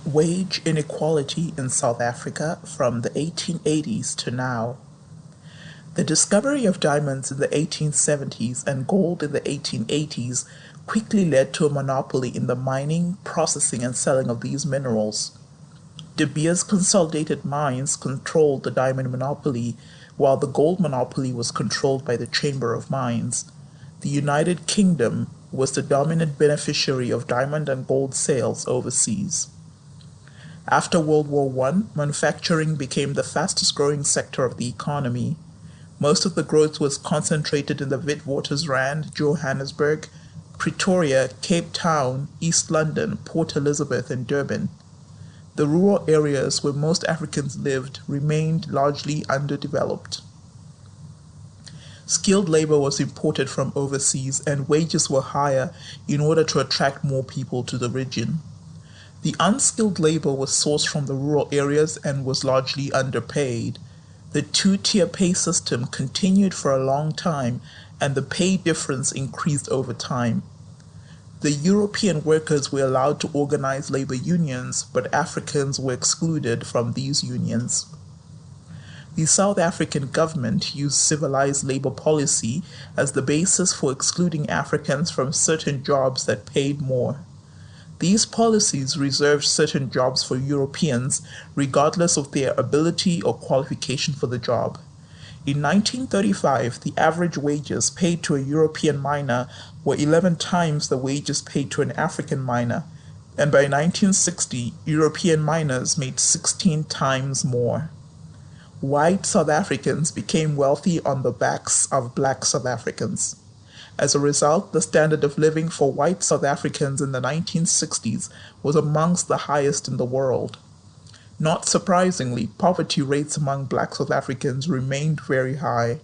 Wage inequality in South Africa from the 1880s to now. The discovery of diamonds in the 1870s and gold in the 1880s quickly led to a monopoly in the mining, processing, and selling of these minerals. De Beers Consolidated Mines controlled the diamond monopoly, while the gold monopoly was controlled by the Chamber of Mines. The United Kingdom was the dominant beneficiary of diamond and gold sales overseas. After World War I, manufacturing became the fastest-growing sector of the economy. Most of the growth was concentrated in the Witwatersrand, Johannesburg, Pretoria, Cape Town, East London, Port Elizabeth, and Durban. The rural areas where most Africans lived remained largely underdeveloped. Skilled labor was imported from overseas, and wages were higher in order to attract more people to the region. The unskilled labor was sourced from the rural areas and was largely underpaid. The two-tier pay system continued for a long time, and the pay difference increased over time. The European workers were allowed to organize labor unions, but Africans were excluded from these unions. The South African government used civilized labor policy as the basis for excluding Africans from certain jobs that paid more. These policies reserved certain jobs for Europeans, regardless of their ability or qualification for the job. In 1935, the average wages paid to a European miner were 11 times the wages paid to an African miner, and by 1960, European miners made 16 times more. White South Africans became wealthy on the backs of black South Africans. As a result, the standard of living for white South Africans in the 1960s was amongst the highest in the world. Not surprisingly, poverty rates among black South Africans remained very high.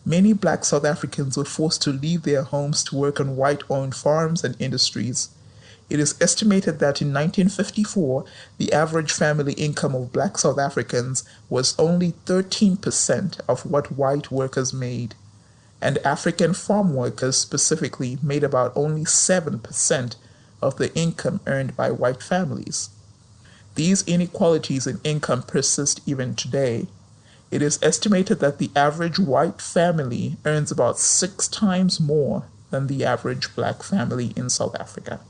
Many black South Africans were forced to leave their homes to work on white-owned farms and industries. It is estimated that in 1954, the average family income of black South Africans was only 13% of what white workers made, and African farm workers specifically made about only 7% of the income earned by white families. These inequalities in income persist even today. It is estimated that the average white family earns about 6 times more than the average black family in South Africa.